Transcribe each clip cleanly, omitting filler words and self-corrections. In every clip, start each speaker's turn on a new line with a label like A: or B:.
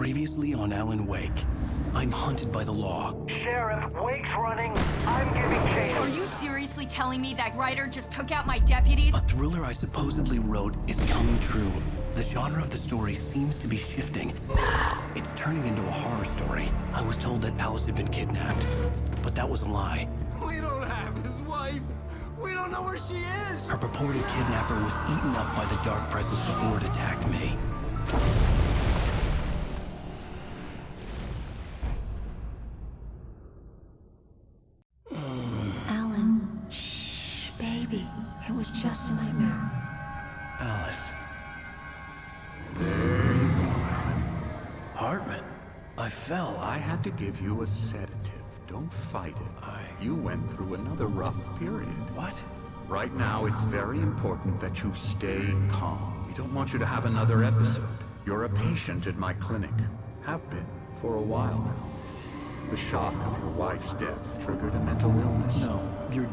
A: Previously on Alan Wake. I'm hunted by the law.
B: Sheriff, Wake's running. I'm giving chase.
C: Are you seriously telling me that writer just took out my deputies?
A: A thriller I supposedly wrote is coming true. The genre of the story seems to be shifting. It's turning into a horror story. I was told that Alice had been kidnapped, but that was a lie.
D: We don't have his wife. We don't know where she is.
A: Her purported kidnapper was eaten up by the dark presence before it attacked me.
E: Alan, shh, baby. It was just a nightmare.
A: Alice.
D: There you go, Alan.
A: Hartman. I fell.
D: I had to give you a sedative. Don't fight it. You went through another rough period.
A: What?
D: Right now, it's very important that you stay calm. We don't want you to have another episode. You're a patient at my clinic. Have been for a while now. The shock of your wife's death triggered a mental illness.
A: No, you're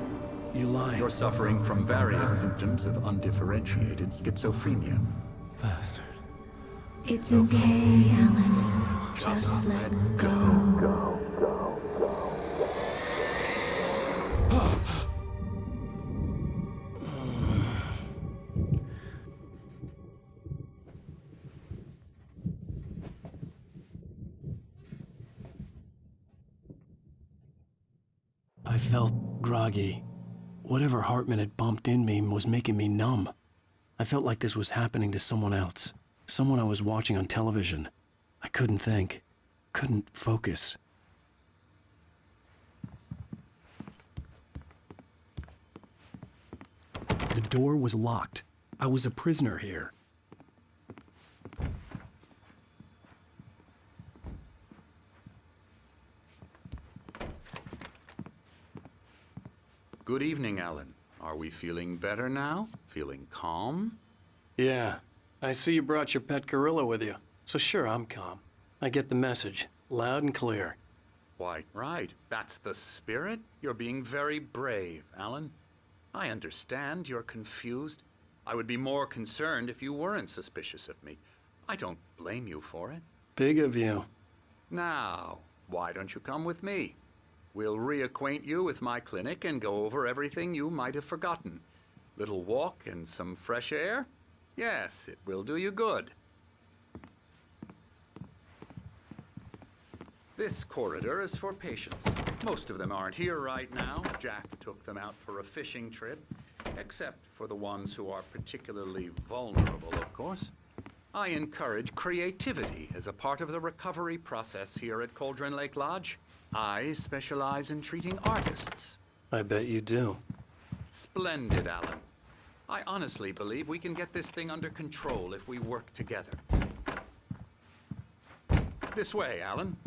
A: lying.
D: You're suffering from various symptoms of undifferentiated schizophrenia.
A: Bastard.
E: It's okay, Alan. Just let go.
A: I felt groggy. Whatever Hartman had bumped in me was making me numb. I felt like this was happening to someone else. Someone I was watching on television. I couldn't think. Couldn't focus. The door was locked. I was a prisoner here.
D: Good evening, Alan. Are we feeling better now? Feeling calm?
A: Yeah. I see you brought your pet gorilla with you. So sure, I'm calm. I get the message. Loud and clear.
D: Quite right. That's the spirit. You're being very brave, Alan. I understand you're confused. I would be more concerned if you weren't suspicious of me. I don't blame you for it.
A: Big of you.
D: Now, why don't you come with me? We'll reacquaint you with my clinic and go over everything you might have forgotten. Little walk and some fresh air? Yes, it will do you good. This corridor is for patients. Most of them aren't here right now. Jack took them out for a fishing trip, except for the ones who are particularly vulnerable, of course. I encourage creativity as a part of the recovery process here at Cauldron Lake Lodge. I specialize in treating artists.
A: I bet you do.
D: Splendid, Alan. I honestly believe we can get this thing under control if we work together. This way, Alan.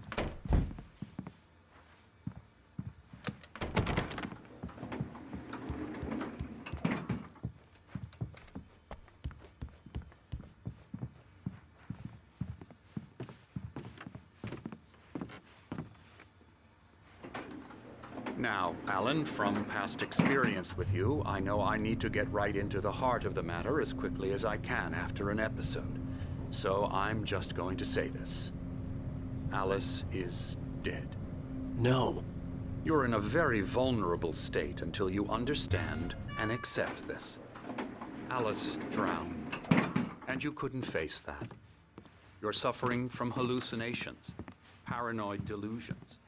D: Now, Alan, from past experience with you, I know I need to get right into the heart of the matter as quickly as I can after an episode. So I'm just going to say this. Alice is dead.
A: No.
D: You're in a very vulnerable state until you understand and accept this. Alice drowned, and you couldn't face that. You're suffering from hallucinations, paranoid delusions,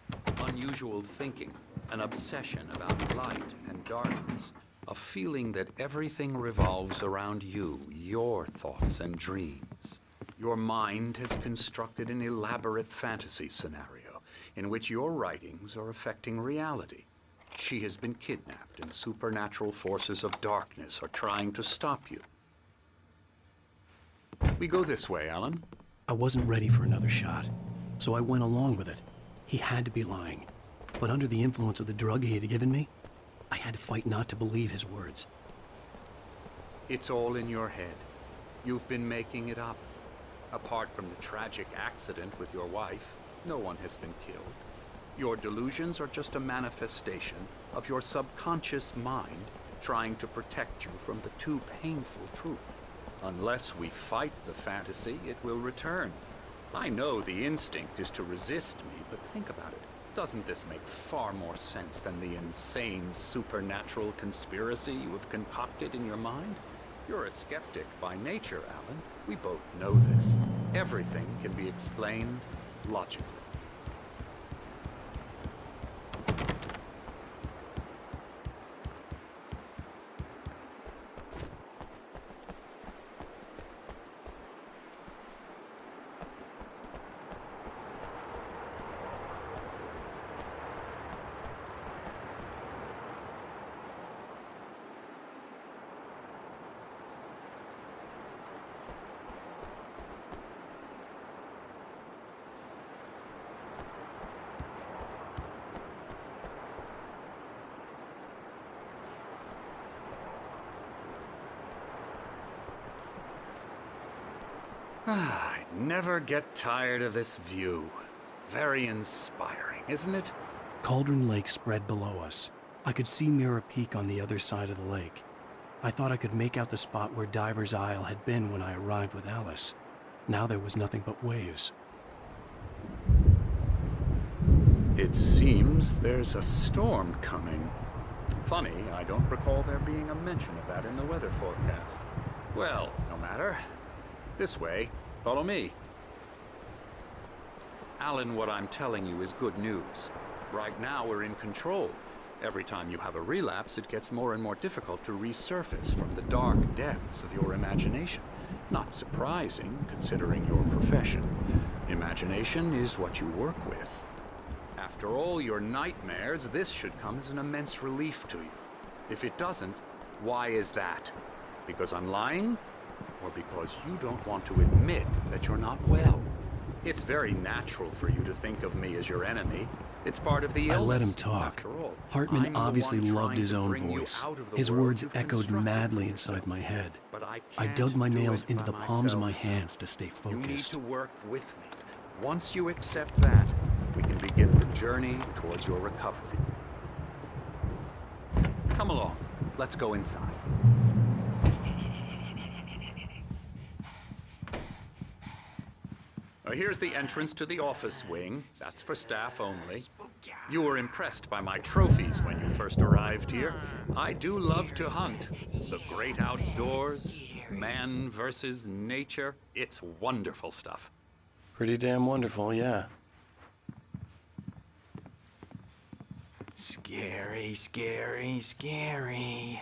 D: unusual thinking, an obsession about light and darkness, a feeling that everything revolves around you, your thoughts and dreams. Your mind has constructed an elaborate fantasy scenario in which your writings are affecting reality. She has been kidnapped and supernatural forces of darkness are trying to stop you. We go this way, Alan.
A: I wasn't ready for another shot, so I went along with it. He had to be lying. But under the influence of the drug he had given me, I had to fight not to believe his words.
D: It's all in your head. You've been making it up. Apart from the tragic accident with your wife, no one has been killed. Your delusions are just a manifestation of your subconscious mind trying to protect you from the too painful truth. Unless we fight the fantasy, it will return. I know the instinct is to resist me, but think about it. Doesn't this make far more sense than the insane supernatural conspiracy you have concocted in your mind? You're a skeptic by nature, Alan. We both know this. Everything can be explained logically. I never get tired of this view. Very inspiring, isn't it?
A: Cauldron Lake spread below us. I could see Mirror Peak on the other side of the lake. I thought I could make out the spot where Diver's Isle had been when I arrived with Alice. Now there was nothing but waves.
D: It seems there's a storm coming. Funny, I don't recall there being a mention of that in the weather forecast. Well, no matter. This way. Follow me. Alan, what I'm telling you is good news. Right now, we're in control. Every time you have a relapse, it gets more and more difficult to resurface from the dark depths of your imagination. Not surprising, considering your profession. Imagination is what you work with. After all your nightmares, this should come as an immense relief to you. If it doesn't, why is that? Because I'm lying? Or because you don't want to admit that you're not well? It's very natural for you to think of me as your enemy. It's part of the illness.
A: I let him talk.
D: After all,
A: Hartman
D: I'm the
A: obviously
D: one
A: loved
D: trying
A: his
D: to
A: own
D: bring you
A: voice.
D: out of the
A: His
D: world
A: words
D: you've
A: echoed
D: constructed
A: madly
D: for
A: inside
D: yourself.
A: my head.
D: But I
A: I
D: can't
A: dug my
D: do
A: nails
D: it
A: into
D: by
A: the palms of my
D: myself.
A: hands to stay
D: You need
A: focused.
D: to work with me. Once you accept that, we can begin the journey towards your recovery. Come along. Let's go inside. Here's the entrance to the office wing. That's for staff only. You were impressed by my trophies when you first arrived here. I do love to hunt. The great outdoors, man versus nature. It's wonderful stuff.
A: Pretty damn wonderful, yeah.
F: Scary, scary, scary.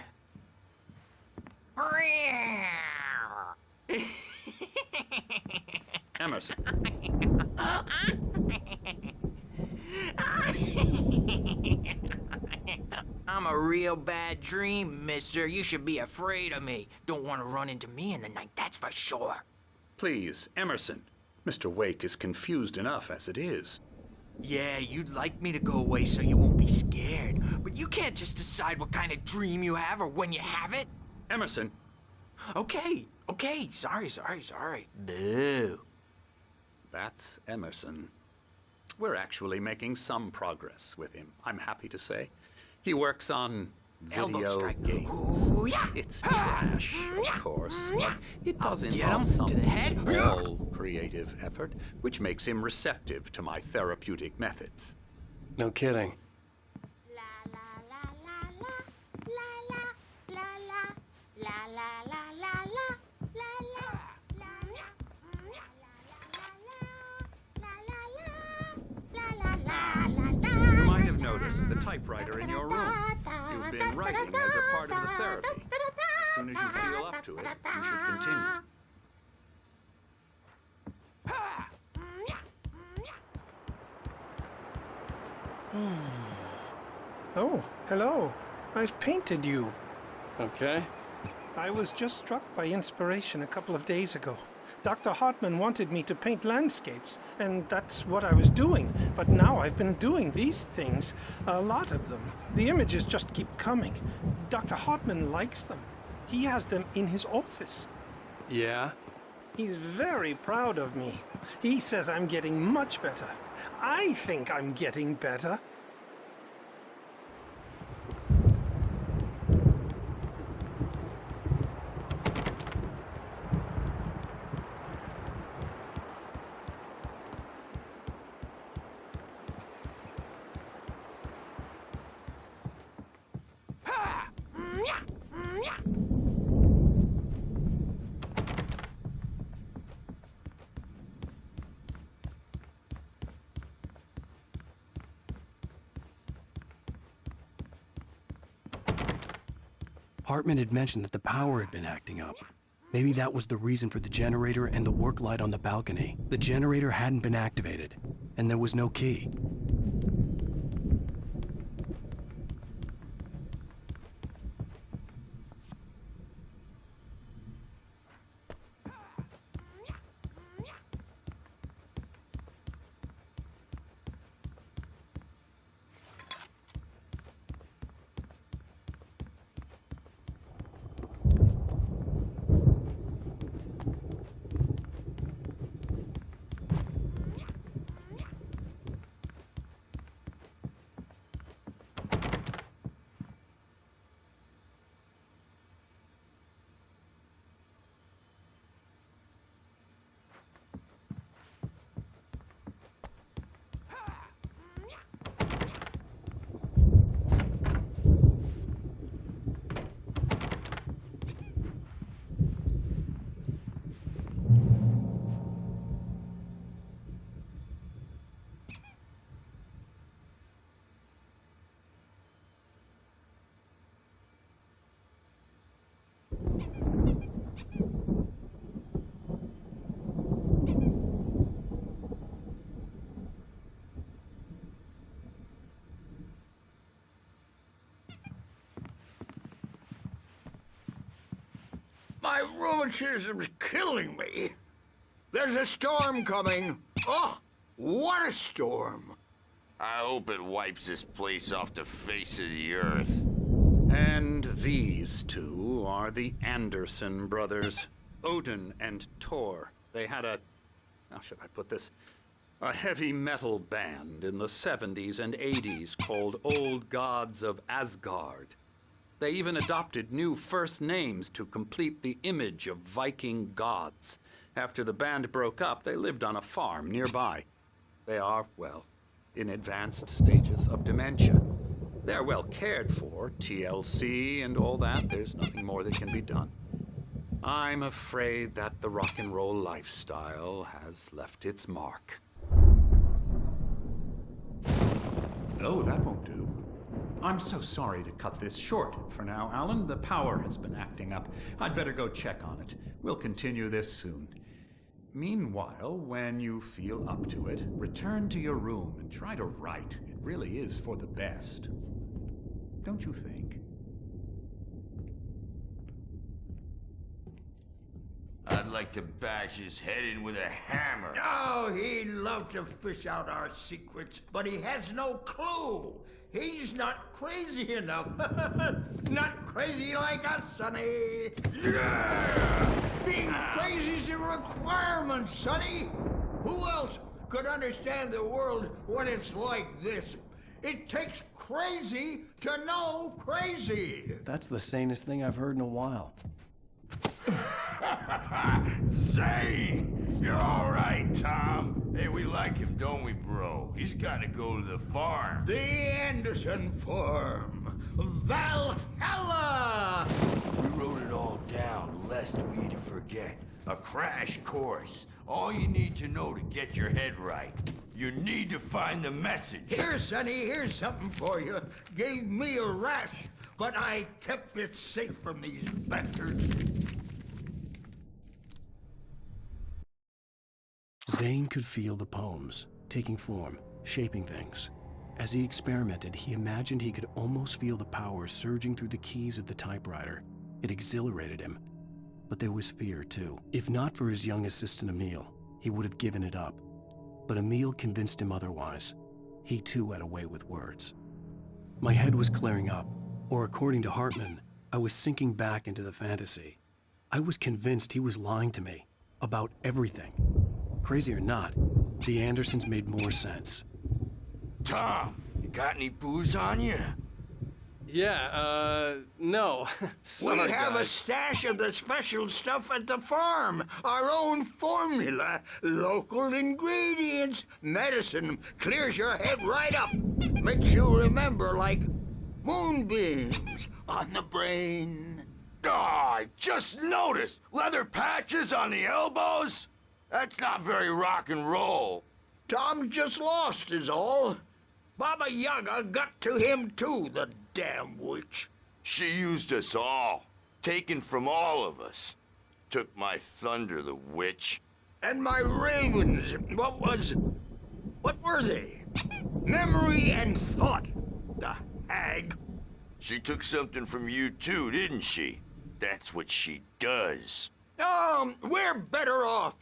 D: Emerson.
F: I'm a real bad dream, mister. You should be afraid of me. Don't want to run into me in the night, that's for sure.
D: Please, Emerson. Mr. Wake is confused enough as it is.
F: Yeah, you'd like me to go away so you won't be scared. But you can't just decide what kind of dream you have or when you have it.
D: Emerson.
F: Okay. Sorry. Boo.
D: That's Emerson. We're actually making some progress with him, I'm happy to say. He works on
F: Elbow
D: video
F: strike.
D: games.
F: Ooh, yeah.
D: It's trash, of course, but it does
F: I'll get
D: involve
F: him
D: some
F: to the head.
D: small creative effort, which makes him receptive to my therapeutic methods.
A: No kidding.
D: You might have noticed the typewriter in your room. You've been writing as a part of the therapy. As soon as you feel up to it, you should continue.
G: Oh, hello. I've painted you.
A: Okay.
G: I was just struck by inspiration a couple of days ago. Dr. Hartman wanted me to paint landscapes, and that's what I was doing. But now I've been doing these things, a lot of them. The images just keep coming. Dr. Hartman likes them. He has them in his office.
A: Yeah?
G: He's very proud of me. He says I'm getting much better. I think I'm getting better.
A: Hartman had mentioned that the power had been acting up. Maybe that was the reason for the generator and the work light on the balcony. The generator hadn't been activated, and there was no key.
H: My rheumatism's killing me. There's a storm coming. Oh, what a storm.
I: I hope it wipes this place off the face of the earth.
D: And these two are the Anderson brothers, Odin and Thor. They had how should I put this? A heavy metal band in the 70s and 80s called Old Gods of Asgard. They even adopted new first names to complete the image of Viking gods. After the band broke up, they lived on a farm nearby. They are, well, in advanced stages of dementia. They're well cared for, TLC and all that. There's nothing more that can be done. I'm afraid that the rock and roll lifestyle has left its mark.
J: Oh, that won't do. I'm so sorry to cut this short for now, Alan. The power has been acting up. I'd better go check on it. We'll continue this soon. Meanwhile, when you feel up to it, return to your room and try to write. It really is for the best. Don't you think?
I: I'd like to bash his head in with a hammer.
H: Oh, he'd love to fish out our secrets, but he has no clue. He's not crazy enough. Not crazy like us, Sonny.
I: Yeah!
H: Being crazy's a requirement, Sonny. Who else could understand the world when it's like this? It takes crazy to know crazy.
A: That's the sanest thing I've heard in a while.
I: Zane! You're all right, Tom. Hey, we like him, don't we, bro? He's got to go to the farm.
H: The Anderson Farm. Valhalla!
I: We wrote it all down, lest we forget. A crash course. All you need to know to get your head right. You need to find the message.
H: Here, Sonny, here's something for you. Gave me a rash, but I kept it safe from these bastards.
A: Zane could feel the poems, taking form, shaping things. As he experimented, he imagined he could almost feel the power surging through the keys of the typewriter. It exhilarated him. But there was fear, too. If not for his young assistant, Emil, he would have given it up. But Emil convinced him otherwise. He, too, had a way with words. My head was clearing up, or according to Hartman, I was sinking back into the fantasy. I was convinced he was lying to me about everything. Crazy or not, the Andersons made more sense.
I: Tom, you got any booze on you?
A: Yeah, no.
H: We have a stash of the special stuff at the farm. Our own formula, local ingredients, medicine. Clears your head right up. Makes you remember like moonbeams on the brain.
I: Oh, I just noticed! Leather patches on the elbows? That's not very rock and roll.
H: Tom's just lost is all. Baba Yaga got to him too, the damn witch.
I: She used us all. Taken from all of us. Took my thunder, the witch.
H: And my ravens, what were they? Memory and thought, the hag.
I: She took something from you too, didn't she? That's what she does.
H: We're better off.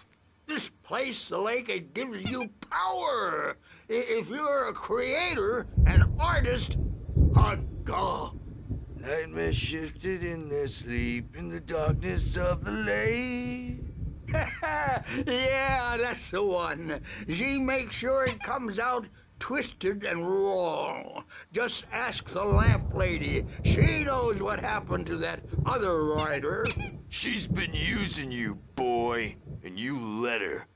H: This place, the lake, it gives you power. If you're a creator, an artist, a god.
I: Nightmares shifted in their sleep in the darkness of the lake.
H: Yeah, that's the one. She makes sure it comes out twisted and wrong. Just ask the lamp lady. She knows what happened to that other rider.
I: She's been using you, boy, and you let her.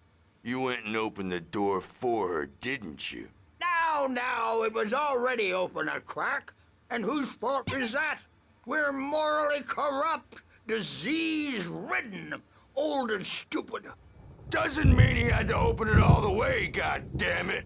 I: You went and opened the door for her, didn't you?
H: Now, it was already open a crack. And whose fault is that? We're morally corrupt, disease-ridden, old and stupid.
I: Doesn't mean he had to open it all the way, goddammit.